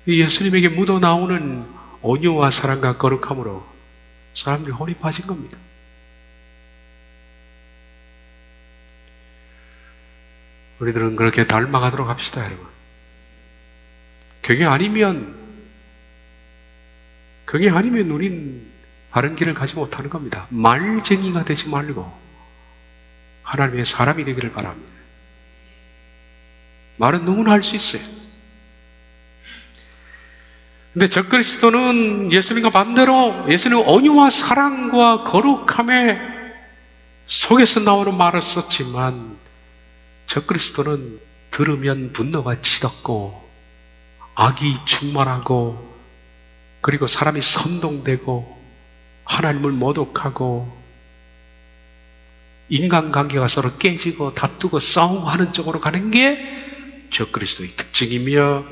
S1: 예수님에게 묻어나오는 온유와 사랑과 거룩함으로 사람들이 혼이 빠진 겁니다. 우리들은 그렇게 닮아가도록 합시다, 여러분. 그게 아니면 우린 바른 길을 가지 못하는 겁니다. 말쟁이가 되지 말고 하나님의 사람이 되기를 바랍니다. 말은 누구나 할 수 있어요. 근데 적그리스도는 예수님과 반대로 예수님의 온유와 사랑과 거룩함의 속에서 나오는 말을 썼지만 적그리스도는 들으면 분노가 치닫고 악이 충만하고 그리고 사람이 선동되고 하나님을 모독하고 인간관계가 서로 깨지고 다투고 싸우고 하는 쪽으로 가는 게 적그리스도의 특징이며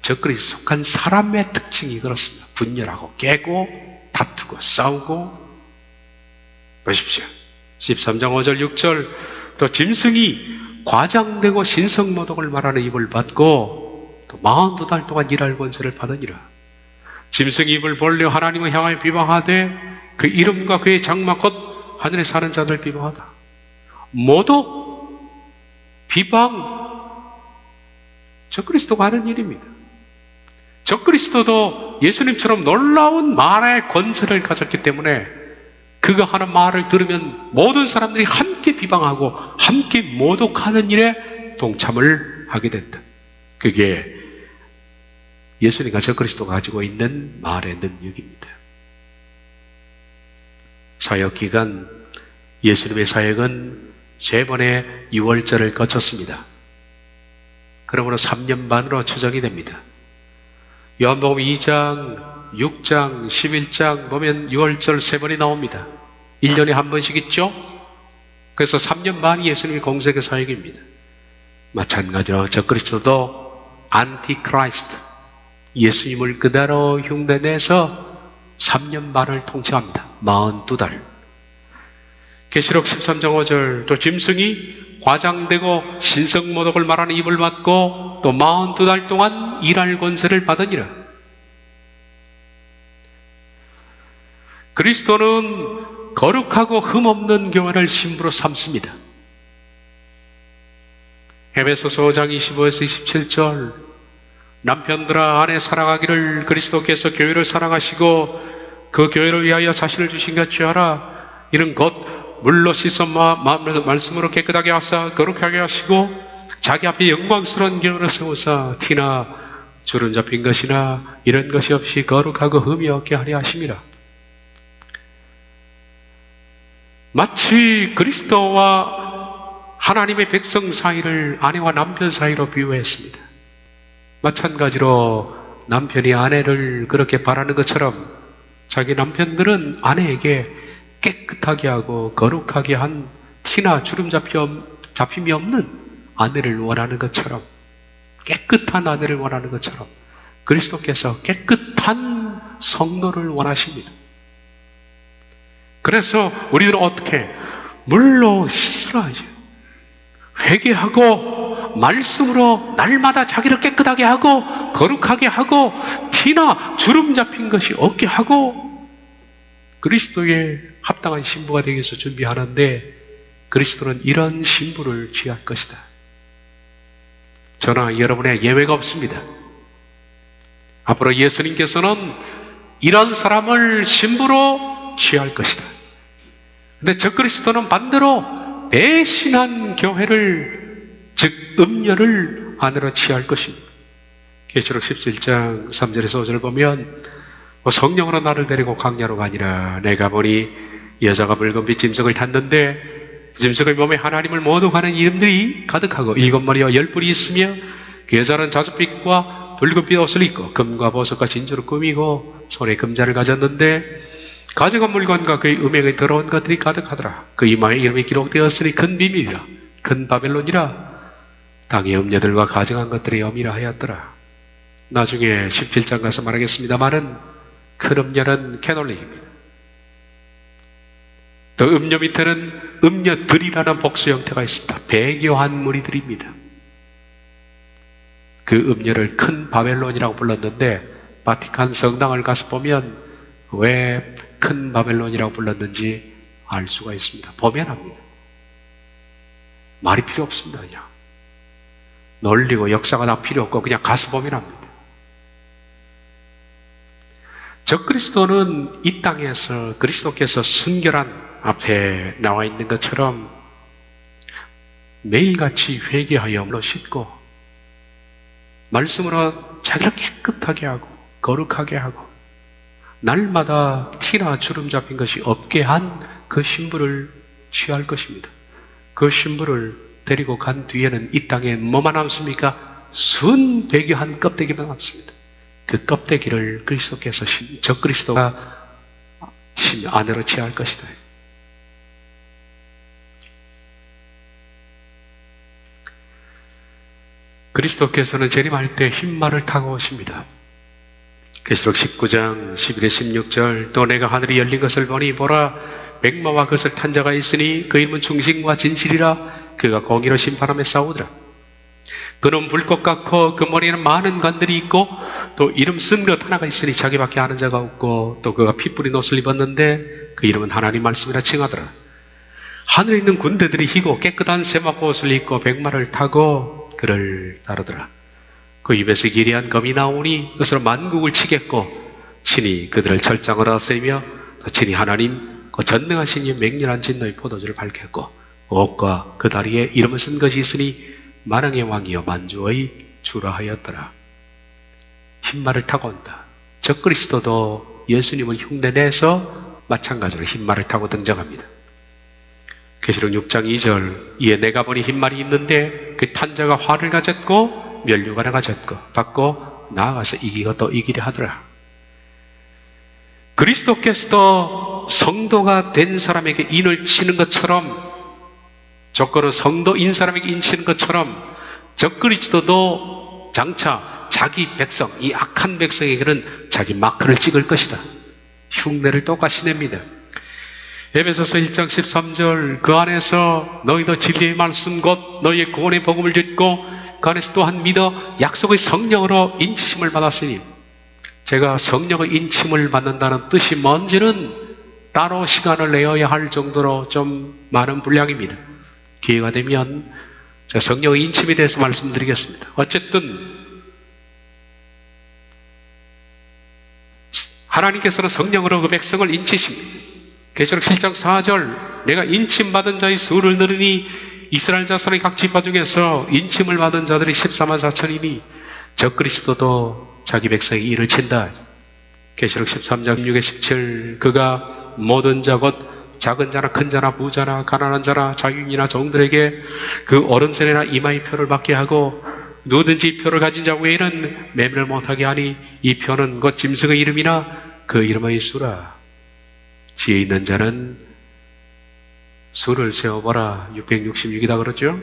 S1: 적그리스도에 속한 사람의 특징이 그렇습니다. 분열하고 깨고 다투고 싸우고. 보십시오. 13장 5절 6절 또 짐승이 과장되고 신성모독을 말하는 입을 받고 또 42달 동안 일할 권세를 받으니라. 짐승이 입을 벌려 하나님을 향하여 비방하되 그 이름과 그의 장막 곧 하늘에 사는 자들 비방하다. 모독, 비방, 적그리스도가 하는 일입니다. 적그리스도도 예수님처럼 놀라운 말의 권세를 가졌기 때문에 그가 하는 말을 들으면 모든 사람들이 함께 비방하고 함께 모독하는 일에 동참을 하게 된다. 그게 예수님과 적그리스도가 가지고 있는 말의 능력입니다. 사역기간 예수님의 사역은 3번의 6월절을 거쳤습니다. 그러므로 3년 반으로 추정이 됩니다. 요한복음 2장, 6장, 11장 보면 6월절 3번이 나옵니다. 1년에 한 번씩 있죠? 그래서 3년 반이 예수님의 공생의 사역입니다. 마찬가지로 적그리스도도 안티크라이스트, 예수님을 그대로 흉내내서 3년 반을 통치합니다. 42달. 계시록 13장 5절 또 짐승이 과장되고 신성모독을 말하는 입을 맞고 또 42달 동안 일할 권세를 받으니라. 그리스도는 거룩하고 흠없는 교회를 신부로 삼습니다. 에베소서 5장 25에서 27절 남편들아 아내 사랑하기를 그리스도께서 교회를 사랑하시고 그 교회를 위하여 자신을 주신 같이 하라. 이는 곧 물로 씻어 말씀으로 깨끗하게 하사 거룩하게 하시고 자기 앞에 영광스러운 교회를 세우사 티나 주름 잡힌 것이나 이런 것이 없이 거룩하고 흠이 없게 하려 하심이라. 마치 그리스도와 하나님의 백성 사이를 아내와 남편 사이로 비유했습니다. 마찬가지로 남편이 아내를 그렇게 바라는 것처럼 자기 남편들은 아내에게 깨끗하게 하고 거룩하게 한 티나 주름 잡힘이 없는 아내를 원하는 것처럼 깨끗한 아내를 원하는 것처럼 그리스도께서 깨끗한 성도를 원하십니다. 그래서 우리들은 어떻게? 물로 씻어야죠. 회개하고 말씀으로 날마다 자기를 깨끗하게 하고 거룩하게 하고 티나 주름 잡힌 것이 없게 하고 그리스도의 합당한 신부가 되기 위해서 준비하는데 그리스도는 이런 신부를 취할 것이다. 저나 여러분의 예외가 없습니다. 앞으로 예수님께서는 이런 사람을 신부로 취할 것이다. 근데 적그리스도는 반대로 배신한 교회를, 즉 음녀를 안으로 취할 것입니다. 계시록 17장 3절에서 5절을 보면 성령으로 나를 데리고 광야로 가니라. 내가 보니 여자가 붉은빛 짐승을 탔는데 짐승의 몸에 하나님을 모독하는 이름들이 가득하고 7머리와 10뿔이 있으며 그 여자는 자줏빛과 붉은빛 옷을 입고 금과 보석과 진주로 꾸미고 손에 금자를 가졌는데 가져간 물건과 그의 음행에 더러운 것들이 가득하더라. 그 이마에 이름이 기록되었으니 큰 비밀이라, 큰 바벨론이라. 땅의 음녀들과 가정한 것들이 엄이라 하였더라. 나중에 17장 가서 말하겠습니다만은 큰 음녀는 캐놀릭입니다. 또 음녀 밑에는 음녀들이라는 복수 형태가 있습니다. 배교한 무리들입니다. 그 음녀를 큰 바벨론이라고 불렀는데 바티칸 성당을 가서 보면 왜 큰 바벨론이라고 불렀는지 알 수가 있습니다. 보면 합니다. 말이 필요 없습니다. 그냥 논리고 역사가 다 필요 없고 그냥 가서 보면 합니다. 적그리스도는 이 땅에서 그리스도께서 순결한 앞에 나와 있는 것처럼 매일같이 회개하여 물로 씻고 말씀으로 자기를 깨끗하게 하고 거룩하게 하고 날마다 티나 주름 잡힌 것이 없게 한 그 신부를 취할 것입니다. 그 신부를 데리고 간 뒤에는 이 땅에 뭐만 남습니까? 순백유한 껍데기만 남습니다. 그 껍데기를 그리스도께서 적그리스도가 안으로 취할 것이다. 그리스도께서는 재림할 때 흰말을 타고 오십니다. 계시록 19장 11에 16절 또 내가 하늘이 열린 것을 보니 보라 백마와 그것을 탄 자가 있으니 그 이름은 중심과 진실이라 그가 공의로 심판하며 싸우더라. 그는 불꽃 같고 그 머리에는 많은 관들이 있고 또 이름 쓴 것 하나가 있으니 자기밖에 아는 자가 없고 또 그가 피 뿌린 옷을 입었는데 그 이름은 하나님 말씀이라 칭하더라. 하늘에 있는 군대들이 희고 깨끗한 세마포 옷을 입고 백마를 타고 그를 따르더라. 그 입에서 기리한 검이 나오니 그것으로 만국을 치겠고 친히 그들을 철장으로 다스리며 또 친히 하나님 그 전능하신 이 맹렬한 진노의 포도주를 밝혔고 옷과 그 다리에 이름을 쓴 것이 있으니 만왕의 왕이여 만주의 주라 하였더라. 흰말을 타고 온다. 적그리스도도 예수님을 흉내내서 마찬가지로 흰말을 타고 등장합니다. 계시록 6장 2절 이에 내가 보니 흰말이 있는데 그 탄 자가 활을 가졌고 면류관을 가졌고 받고 나아가서 이기고 또 이기려 하더라. 그리스도께서도 성도가 된 사람에게 인을 치는 것처럼 적그로 성도인 사람에게 인치는 것처럼 적그리스도도 장차 자기 백성, 이 악한 백성에게는 자기 마크를 찍을 것이다. 흉내를 똑같이 냅니다. 에베소서 1장 13절 그 안에서 너희도 진리의 말씀 곧 너희의 구원의 복음을 듣고 그 안에서 또한 믿어 약속의 성령으로 인치심을 받았으니 제가 성령의 인침을 받는다는 뜻이 뭔지는 따로 시간을 내어야 할 정도로 좀 많은 분량입니다. 기회가 되면 제가 성령의 인침에 대해서 말씀드리겠습니다. 어쨌든 하나님께서는 성령으로 그 백성을 인치십니다. 계시록 7장 4절 내가 인침받은 자의 수를 늘으니 이스라엘 자손의 각 지파 중에서 인침을 받은 자들이 14만 4천이니 적그리스도도 자기 백성의 일을 친다. 계시록 13장 6에 17 그가 모든 자 곧 작은 자나 큰 자나 부자나 가난한 자나 자유인이나 종들에게 그 오른손이나 이마의 표를 받게 하고 누구든지 표를 가진 자 외에는 매매를 못하게 하니 이 표는 곧 짐승의 이름이나 그 이름의 수라. 지혜 있는 자는 수를 세워보라. 666이다 그러죠.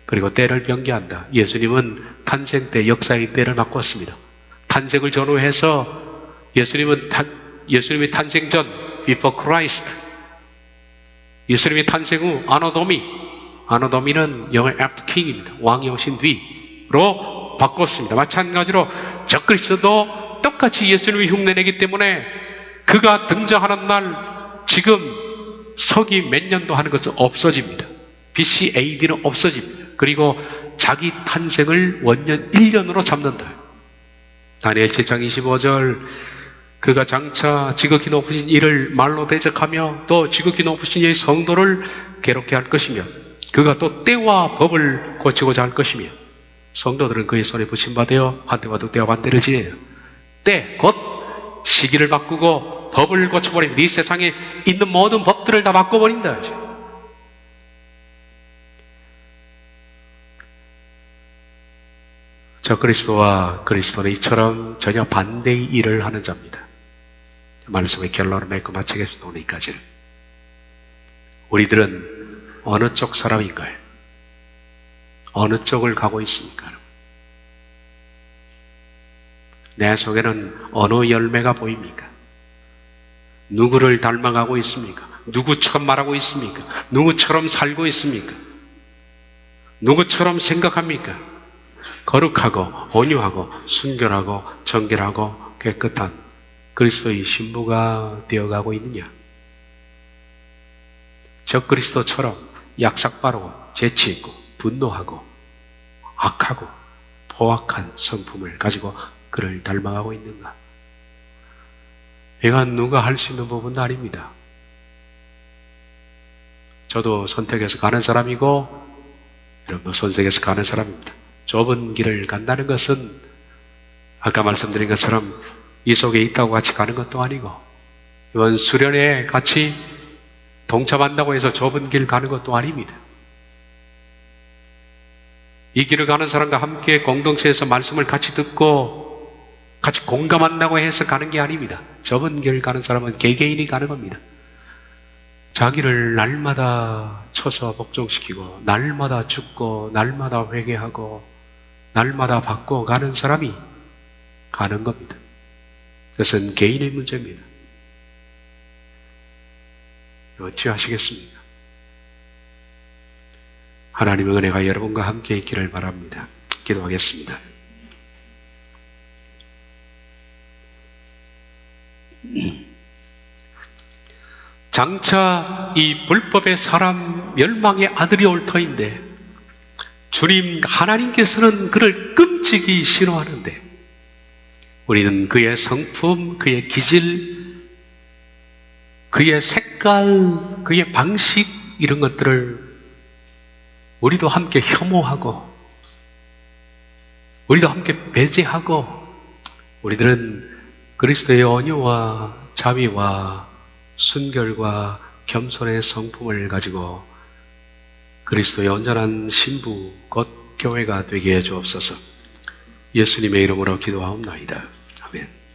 S1: 그리고 때를 변개한다. 예수님은 탄생 때 역사의 때를 바꿨습니다. 탄생을 전후해서 예수님의 탄생 전 before Christ, 예수님의 탄생 후 아노도미는 영어 after king입니다. 왕이 오신 뒤로 바꿨습니다. 마찬가지로 적그리스도도 똑같이 예수님이 흉내내기 때문에 그가 등장하는 날 지금 서기 몇 년도 하는 것은 없어집니다. BC AD는 없어집니다. 그리고 자기 탄생을 원년 1년으로 잡는다. 다니엘 7장 25절 그가 장차 지극히 높으신 이를 말로 대적하며 또 지극히 높으신 이의 성도를 괴롭게 할 것이며 그가 또 때와 법을 고치고자 할 것이며 성도들은 그의 손에 붙임받아 한때와 득대와 반대를 지내요. 때 곧 시기를 바꾸고 법을 고쳐버린 네 세상에 있는 모든 법들을 다 바꿔버린다. 저 그리스도와 그리스도는 이처럼 전혀 반대의 일을 하는 자입니다. 말씀의 결론을 맺고 마치겠습니다. 오늘까지는 우리들은 어느 쪽 사람인가요? 어느 쪽을 가고 있습니까? 내 속에는 어느 열매가 보입니까? 누구를 닮아가고 있습니까? 누구처럼 말하고 있습니까? 누구처럼 살고 있습니까? 누구처럼 생각합니까? 거룩하고 온유하고 순결하고 정결하고 깨끗한 그리스도의 신부가 되어가고 있느냐? 적그리스도처럼 약삭빠르고 재치있고 분노하고 악하고 포악한 성품을 가지고 그를 닮아가고 있는가? 이건 누가 할 수 있는 부분도 아닙니다. 저도 선택해서 가는 사람이고 여러분 선택해서 가는 사람입니다. 좁은 길을 간다는 것은 아까 말씀드린 것처럼 이 속에 있다고 같이 가는 것도 아니고 이번 수련회에 같이 동참한다고 해서 좁은 길 가는 것도 아닙니다. 이 길을 가는 사람과 함께 공동체에서 말씀을 같이 듣고 같이 공감한다고 해서 가는 게 아닙니다. 좁은 길 가는 사람은 개개인이 가는 겁니다. 자기를 날마다 쳐서 복종시키고 날마다 죽고 날마다 회개하고 날마다 바꿔가는 사람이 가는 겁니다. 그것은 개인의 문제입니다. 어찌하시겠습니까? 하나님의 은혜가 여러분과 함께 있기를 바랍니다. 기도하겠습니다. 장차 이 불법의 사람 멸망의 아들이 올 터인데 주님 하나님께서는 그를 끔찍이 싫어하는데 우리는 그의 성품, 그의 기질, 그의 색깔, 그의 방식 이런 것들을 우리도 함께 혐오하고 우리도 함께 배제하고 우리들은 그리스도의 온유와 자비와 순결과 겸손의 성품을 가지고 그리스도의 온전한 신부 곧 교회가 되게 해 주옵소서. 예수님의 이름으로 기도하옵나이다.